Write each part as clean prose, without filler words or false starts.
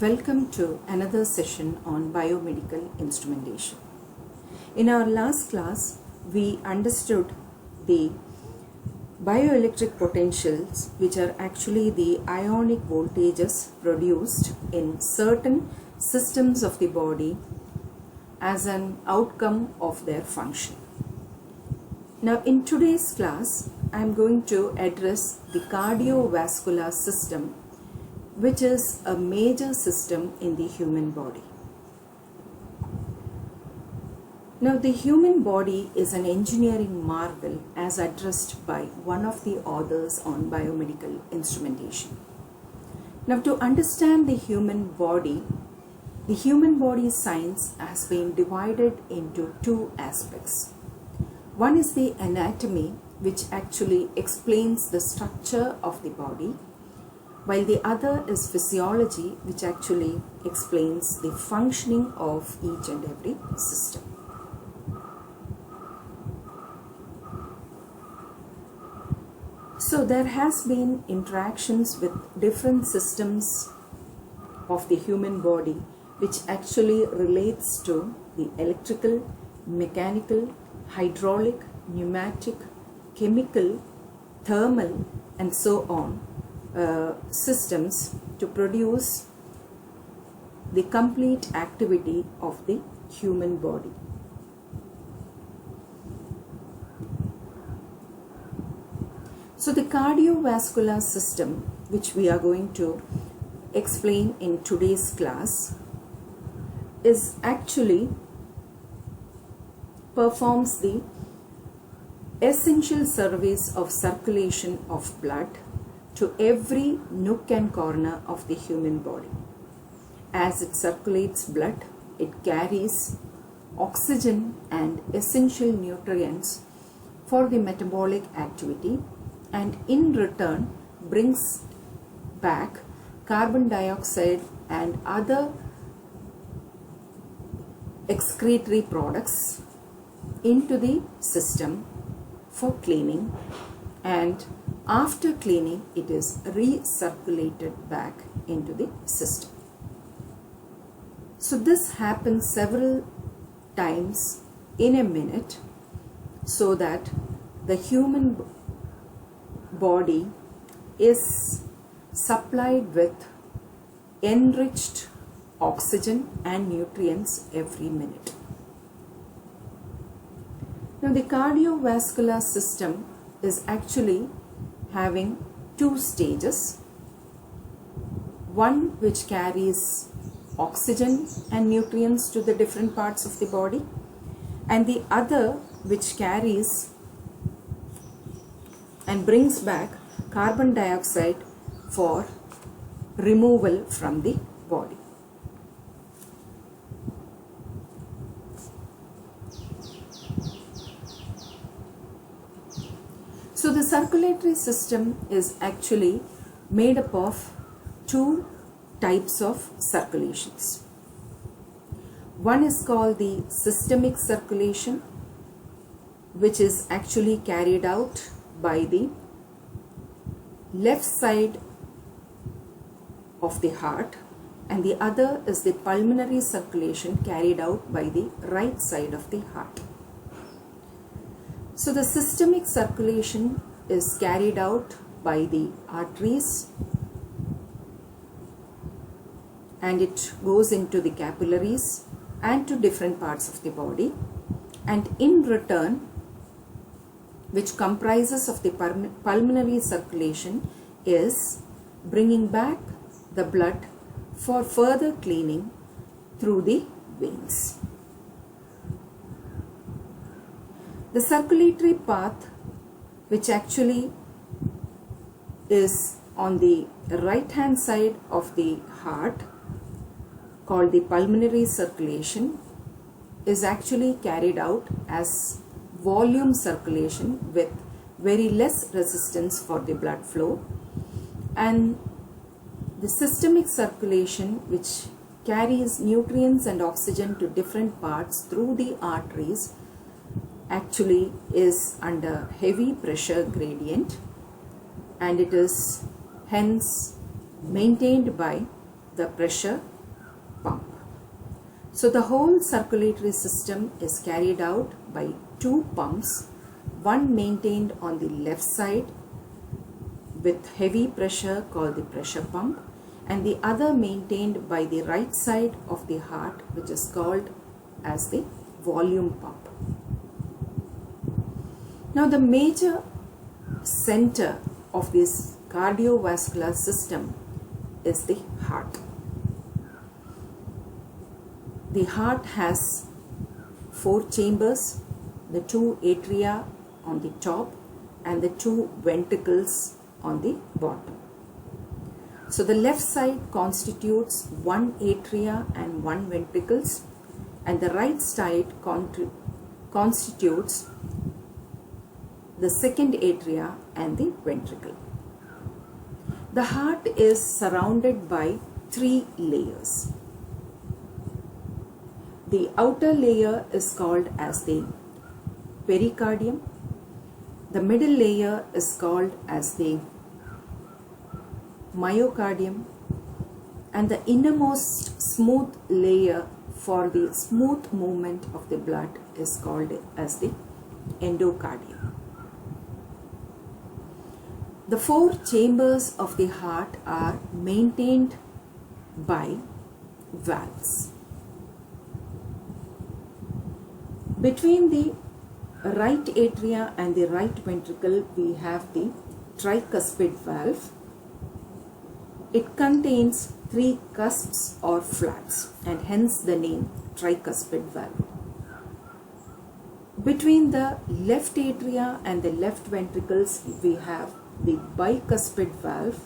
Welcome to another session on biomedical instrumentation. In our last class, we understood the bioelectric potentials, which are actually the ionic voltages produced in certain systems of the body as an outcome of their function. Now, in today's class, I am going to address the cardiovascular system, which is a major system in the human body. Now, the human body is an engineering marvel as addressed by one of the authors on biomedical instrumentation. Now, to understand the human body science has been divided into two aspects. One is the anatomy, which actually explains the structure of the body, while the other is physiology, which actually explains the functioning of each and every system. So there has been interactions with different systems of the human body, which actually relates to the electrical, mechanical, hydraulic, pneumatic, chemical, thermal, and so on systems to produce the complete activity of the human body. So the cardiovascular system, which we are going to explain in today's class, is actually performs the essential service of circulation of blood to every nook and corner of the human body. As it circulates blood, it carries oxygen and essential nutrients for the metabolic activity, and in return brings back carbon dioxide and other excretory products into the system for cleaning, and after cleaning it is recirculated back into the system. So this happens several times in a minute, so that the human body is supplied with enriched oxygen and nutrients every minute. Now, the cardiovascular system is actually having two stages. One which carries oxygen and nutrients to the different parts of the body, and the other which carries and brings back carbon dioxide for removal from the body. So the circulatory system is actually made up of two types of circulations. One is called the systemic circulation, which is actually carried out by the left side of the heart, and the other is the pulmonary circulation carried out by the right side of the heart. So the systemic circulation is carried out by the arteries, and it goes into the capillaries and to different parts of the body, and in return, which comprises of the pulmonary circulation, is bringing back the blood for further cleaning through the veins. The circulatory path, which actually is on the right hand side of the heart, called the pulmonary circulation, is actually carried out as volume circulation with very less resistance for the blood flow, and the systemic circulation, which carries nutrients and oxygen to different parts through the arteries, actually is under heavy pressure gradient, and it is hence maintained by the pressure pump. So the whole circulatory system is carried out by two pumps, one maintained on the left side with heavy pressure called the pressure pump, and the other maintained by the right side of the heart, which is called as the volume pump. Now the major center of this cardiovascular system is the heart. The heart has four chambers, the two atria on the top and the two ventricles on the bottom. So the left side constitutes one atria and one ventricles, and the right side constitutes the second atria and the ventricle. The heart is surrounded by three layers. The outer layer is called as the pericardium. The middle layer is called as the myocardium, and the innermost smooth layer for the smooth movement of the blood is called as the endocardium. The four chambers of the heart are maintained by valves. Between the right atria and the right ventricle, we have the tricuspid valve. It contains three cusps or flaps, and hence the name tricuspid valve. Between the left atria and the left ventricles, we have the bicuspid valve,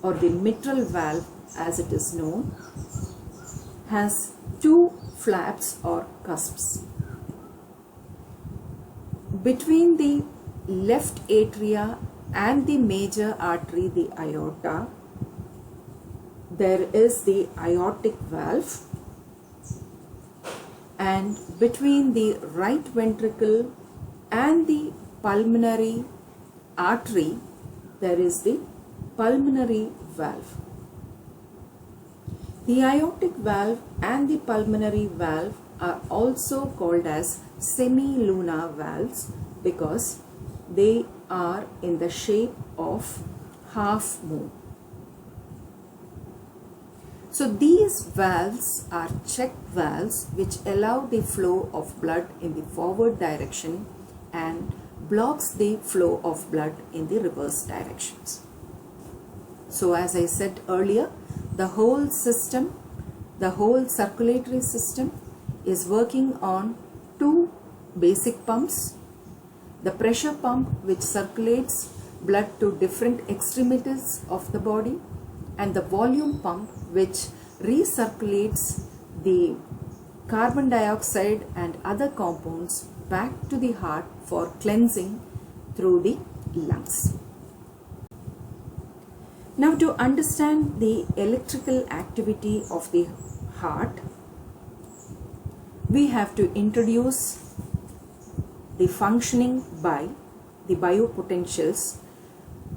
or the mitral valve as it is known, has two flaps or cusps. Between the left atria and the major artery, the aorta, there is the aortic valve, and between the right ventricle and the pulmonary artery, there is the pulmonary valve. The aortic valve and the pulmonary valve are also called as semilunar valves because they are in the shape of half moon. So these valves are check valves which allow the flow of blood in the forward direction and blocks the flow of blood in the reverse directions. So as I said earlier, the whole system, the whole circulatory system is working on two basic pumps. The pressure pump which circulates blood to different extremities of the body, and the volume pump which recirculates the carbon dioxide and other compounds back to the heart for cleansing through the lungs. Now, to understand the electrical activity of the heart, we have to introduce the functioning by the biopotentials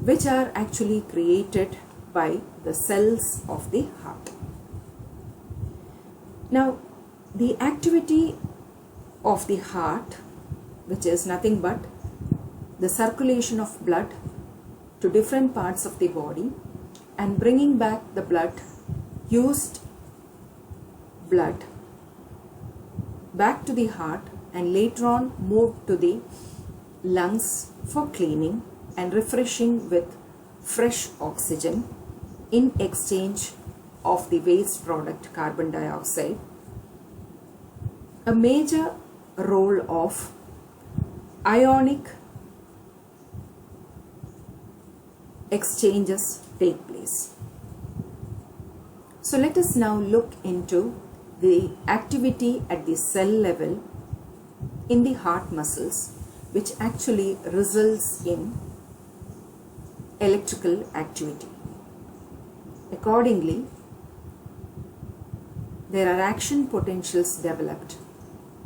which are actually created by the cells of the heart. Now, the activity of the heart, which is nothing but the circulation of blood to different parts of the body and bringing back the blood, used blood, back to the heart and later on moved to the lungs for cleaning and refreshing with fresh oxygen in exchange of the waste product carbon dioxide. A major role of ionic exchanges take place. So let us now look into the activity at the cell level in the heart muscles, which actually results in electrical activity. Accordingly, there are action potentials developed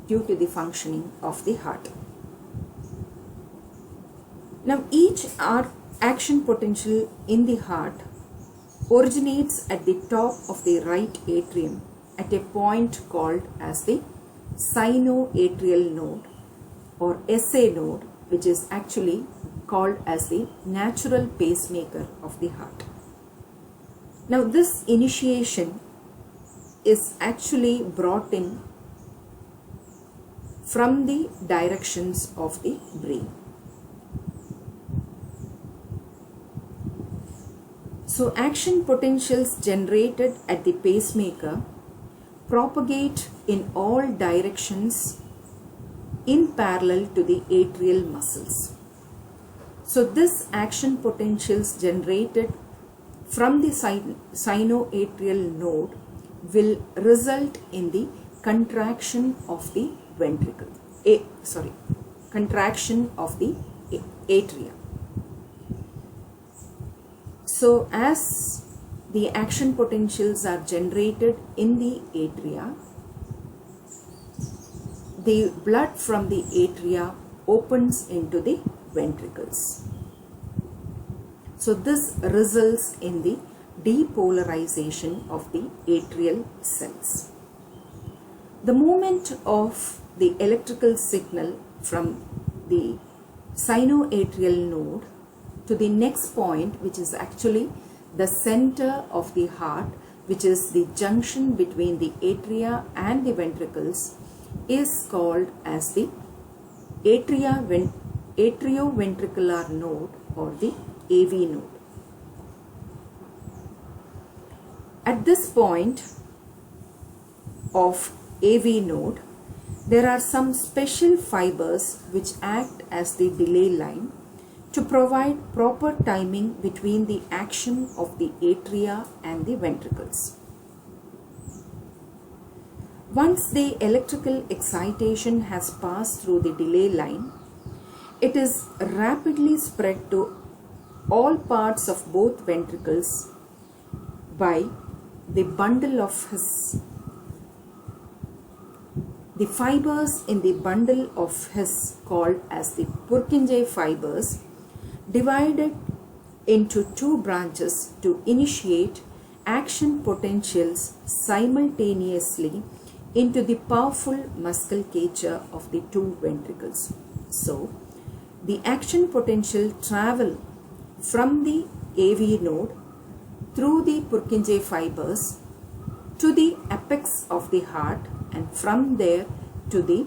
due to the functioning of the heart. Now, each action potential in the heart originates at the top of the right atrium at a point called as the sinoatrial node or SA node, which is actually called as the natural pacemaker of the heart. Now this initiation is actually brought in from the directions of the brain. So action potentials generated at the pacemaker propagate in all directions in parallel to the atrial muscles. So this action potentials generated from the sinoatrial node will result in the contraction of the ventricle, contraction of the atria. So as the action potentials are generated in the atria, the blood from the atria opens into the ventricles. So this results in the depolarization of the atrial cells. The movement of the electrical signal from the sinoatrial node to the next point, which is actually the center of the heart, which is the junction between the atria and the ventricles, is called as the atrioventricular node or the AV node. At this point of AV node, there are some special fibers which act as the delay line to provide proper timing between the action of the atria and the ventricles. Once the electrical excitation has passed through the delay line, it is rapidly spread to all parts of both ventricles by the bundle of His. The fibers in the bundle of His, called as the Purkinje fibers, divided into two branches to initiate action potentials simultaneously into the powerful musculature of the two ventricles. So, the action potential travel from the AV node through the Purkinje fibers to the apex of the heart, and from there to the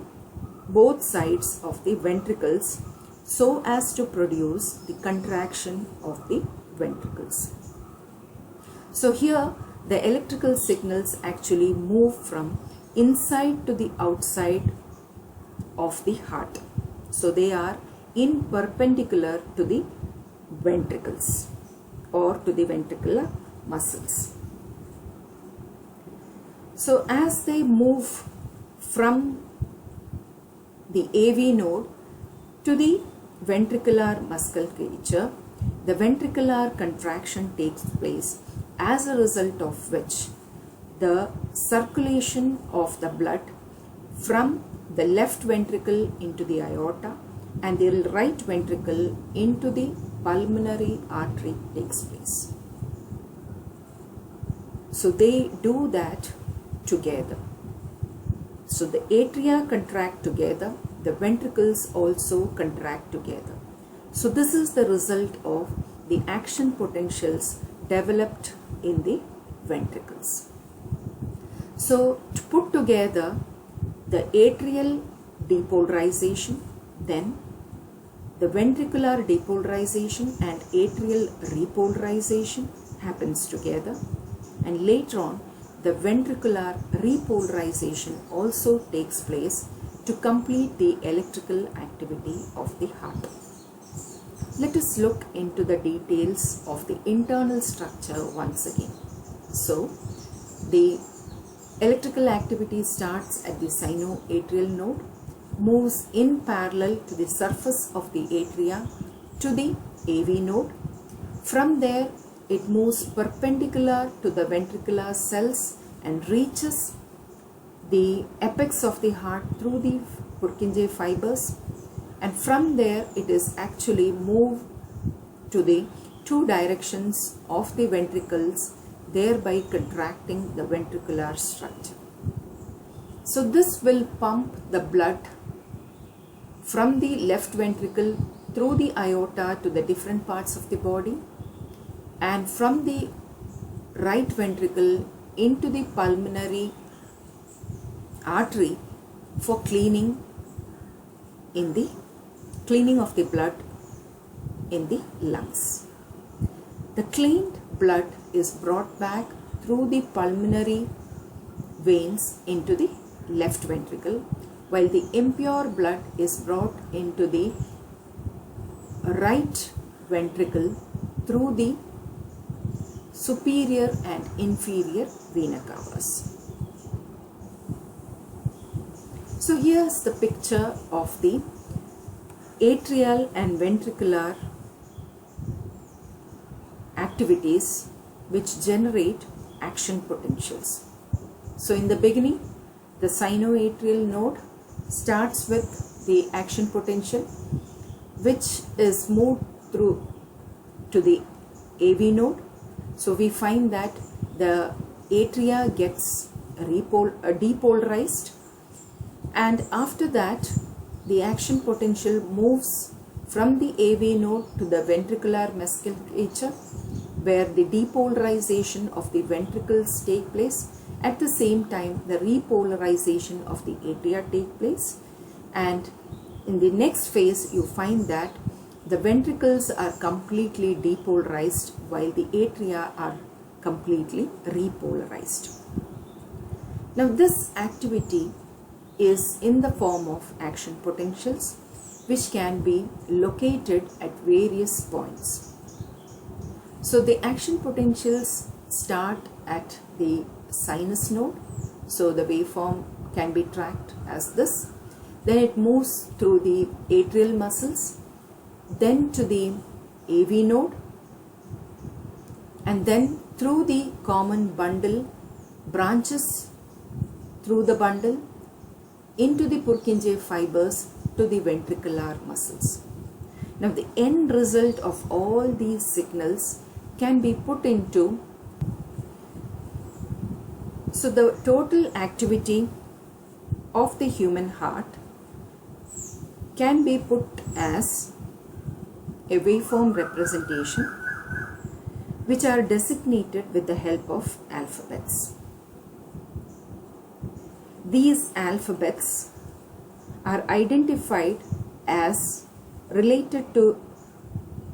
both sides of the ventricles, so as to produce the contraction of the ventricles. So here the electrical signals actually move from inside to the outside of the heart. So they are in perpendicular to the ventricles or to the ventricular muscles. So as they move from the AV node to the ventricular musculature, the ventricular contraction takes place, as a result of which the circulation of the blood from the left ventricle into the aorta and the right ventricle into the pulmonary artery takes place. So they do that together. So the atria contract together, the ventricles also contract together. So this is the result of the action potentials developed in the ventricles. So to put together the atrial depolarization, then the ventricular depolarization and atrial repolarization happens together, and later on the ventricular repolarization also takes place to complete the electrical activity of the heart. Let us look into the details of the internal structure once again. So, the electrical activity starts at the sinoatrial node, moves in parallel to the surface of the atria to the AV node. From there, it moves perpendicular to the ventricular cells and reaches the apex of the heart through the Purkinje fibers, and from there it is actually moved to the two directions of the ventricles, thereby contracting the ventricular structure. So this will pump the blood from the left ventricle through the aorta to the different parts of the body, and from the right ventricle into the pulmonary artery for cleaning of the blood in the lungs. The cleaned blood is brought back through the pulmonary veins into the left ventricle, while the impure blood is brought into the right ventricle through the superior and inferior vena cavas. So here's the picture of the atrial and ventricular activities which generate action potentials. So in the beginning, the sinoatrial node starts with the action potential, which is moved through to the AV node. So we find that the atria gets depolarized, and after that the action potential moves from the AV node to the ventricular musculature, where the depolarization of the ventricles take place. At the same time, the repolarization of the atria take place, and in the next phase you find that the ventricles are completely depolarized while the atria are completely repolarized. Now this activity is in the form of action potentials, which can be located at various points. So the action potentials start at the sinus node. So the waveform can be tracked as this. Then it moves through the atrial muscles, then to the AV node, and then through the common bundle, branches through the bundle into the Purkinje fibers to the ventricular muscles. Now the end result of all these signals can be put into, so the total activity of the human heart can be put as a waveform representation, which are designated with the help of alphabets. These alphabets are identified as related to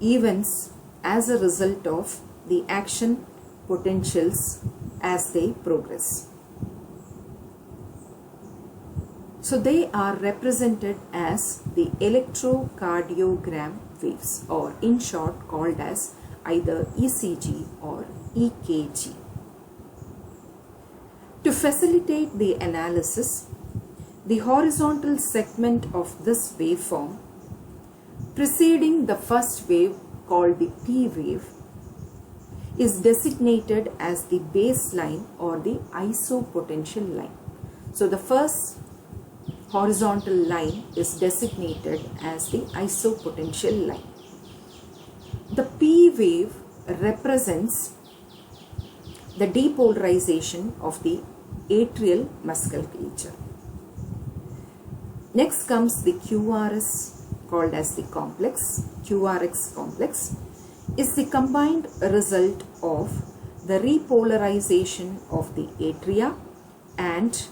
events as a result of the action potentials as they progress. So they are represented as the electrocardiogram waves, or in short called as either ECG or EKG. To facilitate the analysis, the horizontal segment of this waveform preceding the first wave, called the P wave, is designated as the baseline or the isopotential line. So the first horizontal line is designated as the isopotential line. The P wave represents the depolarization of the atrial musculature. Next comes the QRS, called as the complex. QRX complex is the combined result of the repolarization of the atria and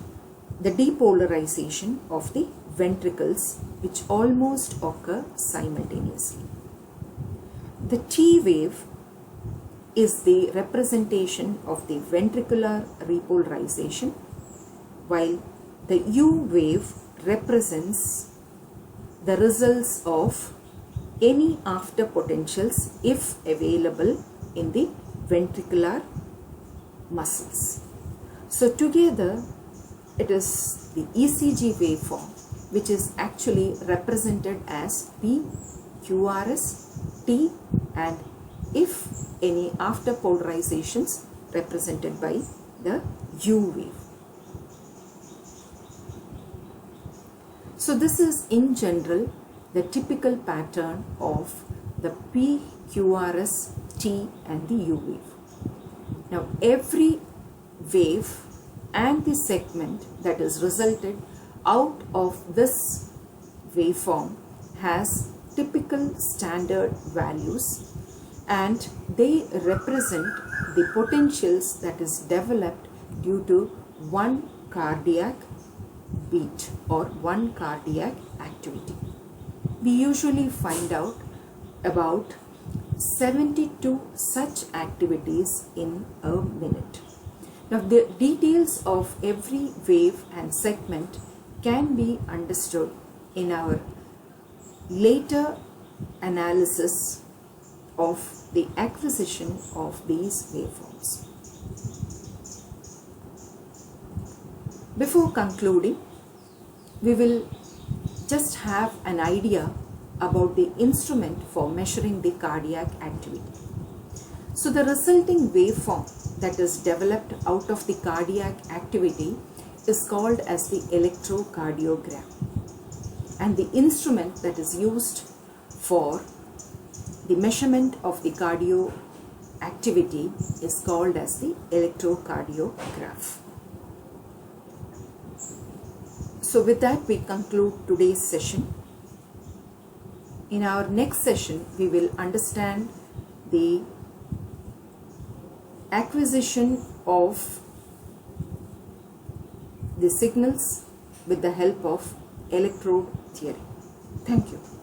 the depolarization of the ventricles, which almost occur simultaneously. The T wave is the representation of the ventricular repolarization, while the U wave represents the results of any after potentials if available in the ventricular muscles. So together it is the ECG waveform, which is actually represented as P, QRS, T, and if any after polarizations represented by the U wave. So this is in general the typical pattern of the P, QRS T and the U wave. Now every wave and the segment that is resulted out of this waveform has typical standard values, and they represent the potentials that is developed due to one cardiac beat or one cardiac activity. We usually find out about 72 such activities in a minute. Now the details of every wave and segment can be understood in our later analysis of the acquisition of these waveforms. Before concluding, we will just have an idea about the instrument for measuring the cardiac activity. So the resulting waveform that is developed out of the cardiac activity is called as the electrocardiogram, and the instrument that is used for the measurement of the cardio activity is called as the electrocardiograph. So with that, we conclude today's session. In our next session, we will understand the acquisition of the signals with the help of electrode theory. Thank you.